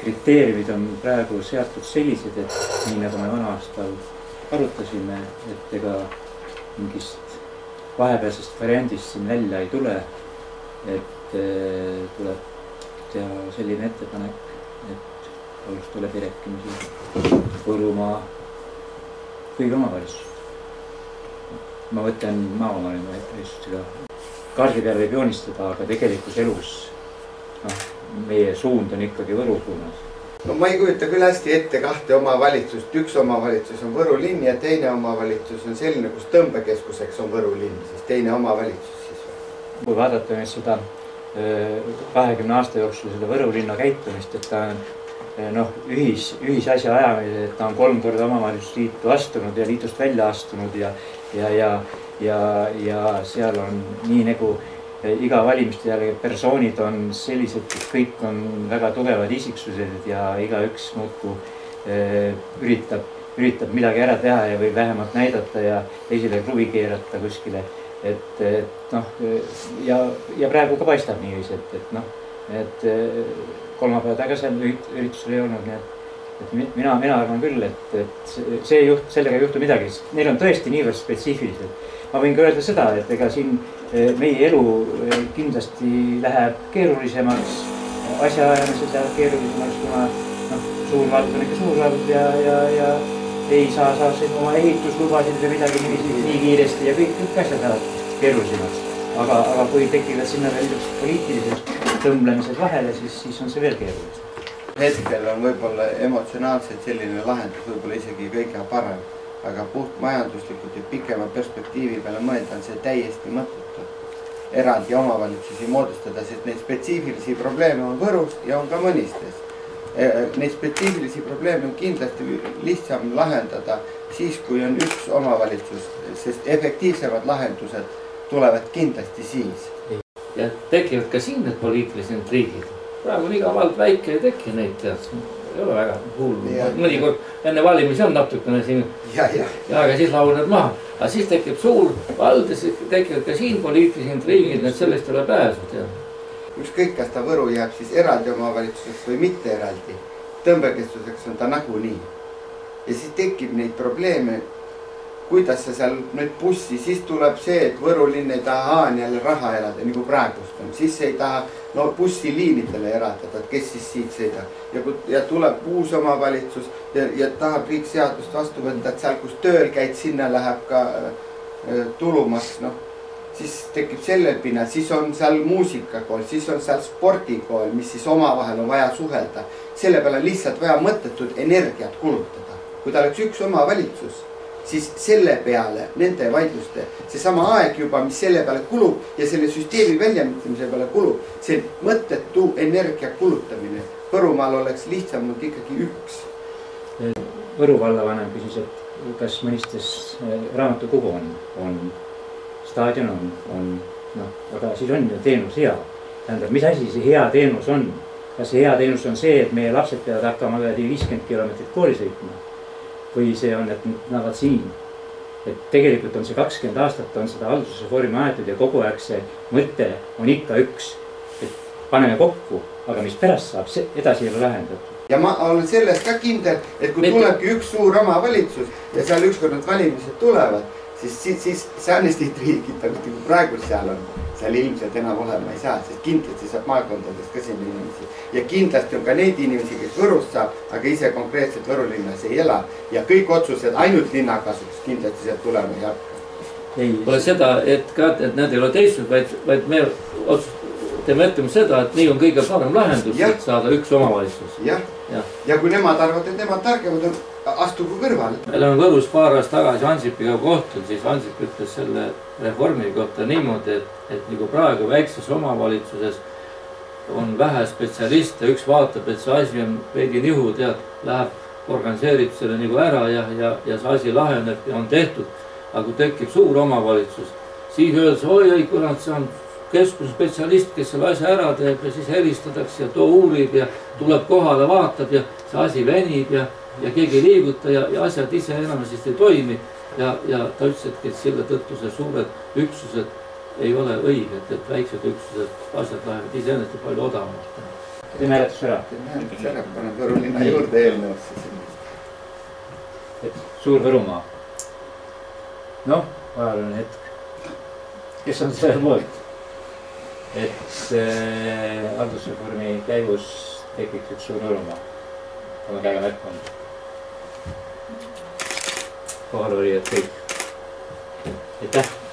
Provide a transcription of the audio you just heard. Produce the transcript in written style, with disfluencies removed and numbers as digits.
kriteeriumid on praegu seatud sellised, et nii nagu me vana aastal arutasime, et ega mingist vahepealsest variandist siin välja ei tule, et tuleb teha selline ettepanek, et alustada läbirääkimisi Võrumaa kõigi omavalitsused. Ma võtan maaomavalitsustega. Kaardi peal võib joonistada, aga tegelikult elus meie suund on ikkagi Võru suunas. No ma ei kujuta küll hästi ette kahte omavalitsust. Üks omavalitsus on Võru linn ja teine omavalitsus on selline, kus tõmbekeskuseks on Võru linn, siis teine omavalitsus siis. Kui vaadata nüüd seda 20 aasta jooksul seda Võru linna käitumist, et ta on ühisasja ajamine, et ta on 3 korda omavalitsusliitu astunud ja liidust välja astunud ja seal on nii nagu iga valimiste jälle persoonid on sellised, et kõik on väga tugevad isiksused ja igaüks muudkui üritab midagi ära teha ja või vähemalt näidata ja teisele kruvi keerata kuskile. Ja praegu ka paistab niiviisi, et kolmapäeva tagasi üritusel ei olnud, et mina arvan küll, et sellega ei juhtu midagi. Neil on tõesti niivõrd spetsiifilised. Ma võin ka öelda seda, et ega siin meie elu kindlasti läheb keerulisemaks, asjaajamised läheb keerulisemaks, kuna suur vald on ikka suur vald ja ei saa siin oma ehituslubasid või midagi nii kiiresti ja kõik asjad lähevad keerulisemaks. Aga kui tekivad sinna veel poliitilised tõmblemised vahele, siis on see veel keerulisem. Hetkel on võib-olla emotsionaalselt selline lahendus võib-olla isegi kõige parem, aga puht majanduslikult ja pikema perspektiivi peale mõelda on see täiesti mõttetu. Eraldi omavalitsusi moodustada, sest neid spetsiifilisi probleeme on Võrus ja on ka Mõnistes. Neid spetsiifilisi probleeme on kindlasti lihtsam lahendada siis, kui on üks omavalitsus, sest efektiivsemad lahendused tulevad kindlasti siis. Ja tekivad ka siin need poliitilised intriigid. Praegu on iga vald väike ja teki neid tead. Ei ole väga hull. Mõnikord enne valimisi on natukene siin, aga siis laguned maha. Aga siis tekib suur vald ja siis tekivad ka siin poliitilised intriigid, need sellest ei ole pääsud. Ükskõik, kas ta Võru jääb siis eraldi omavalitsuseks või mitte eraldi. Tõmbekestuseks on ta nagunii. Ja siis tekib neid probleeme, kuidas sa seal nüüd bussi, siis tuleb see, et Võru linn ei taha Haani jälle raha elada, nagu praegust on. Siis ei taha bussiliinidele eraldada, et kes siis siit sõida. Ja tuleb uus omavalitsus ja tahab riik seadust vastu võtta, et seal, kus tööl käid, sinna läheb ka tulumaks. Siis tekib sellel pinnal, siis on seal muusikakool, siis on seal spordikool, mis siis omavahel on vaja suhelda. Selle peale on lihtsalt vaja mõttetud energiat kulutada. Kui ta oleks üks omavalitsus, siis selle peale, nende vaidluste, see sama aeg juba, mis selle peale kulub ja selle süsteemi väljamõtlemise peale kulub, see mõttetu energia kulutamine. Võrumaal oleks lihtsam ikkagi üks. Võru vallavanem küsis, et kas Mõnistes raamatukogu on, staadion on, aga siis on ju teenus hea. Tähendab, mis asi see hea teenus on? Kas see hea teenus on see, et meie lapsed peavad hakkama 50 kilomeetrit kooli sõitma? Või see on, et nad on siin. Et tegelikult on see 20 aastat on seda haldusreformi aetud ja kogu aeg see mõte on ikka üks. Et paneme kokku, aga mis pärast saab, edasi ei ole lahendatud. Ja ma olen sellest ka kindel, et kui tulebki üks suur omavalitsus ja seal ükskord need valimised tulevad, siis säänestid riigid, kui praegu seal on, seal ilmselt enam olema ei saa, sest kindlasti saab maakondadest ka sinna inimesi. Ja kindlasti on ka neid inimesi, kes Võrust saab, aga ise konkreetselt Võru linnas ei ela. Ja kõik otsused ainult linna kasuks kindlasti sealt tulema ei hakka. Pole seda, et need ei ole teistud, vaid me teeme ütlema seda, et nii on kõige parem lahendus, et saada üks omavalitsus. Ja kui nemad arvavad, et nemad targemad on, astugu kõrval. Meil on Võrus paar aastat tagasi Ansipiga kohtud, siis Ansip ütles selle reformi kohta niimoodi, et nagu praegu väikses omavalitsuses on vähe spetsialiste, üks vaatab, et see asi on veidi nihu, läheb organiseerib selle nagu ära ja see asi laheneb ja on tehtud. Aga kui tekib suur omavalitsus, siis öeldakse, oi, kurat, see on keskuse spetsialist, kes selle asja ära teeb ja siis helistatakse ja too uurib ja tuleb kohale, vaatab ja see asi venib ja keegi liiguta ja asjad ise enamasti ei toimi. Ja ta ütles, et selle tõttu see suured üksused ei ole õiged, et väiksed üksused asjad lähevad iseenesest palju odavamalt. teeme hääletuse ära. teeme hääletuse ära, paneme Võru linna juurde eelnõusse. Et Suur Võrumaa. Noh, ajalooline hetk. Kes on selle poolt? Et haldusreformi käigus tekiks üks Suur Võrumaa. Oma käega märkund. Kohal olijad kõik. Aitäh!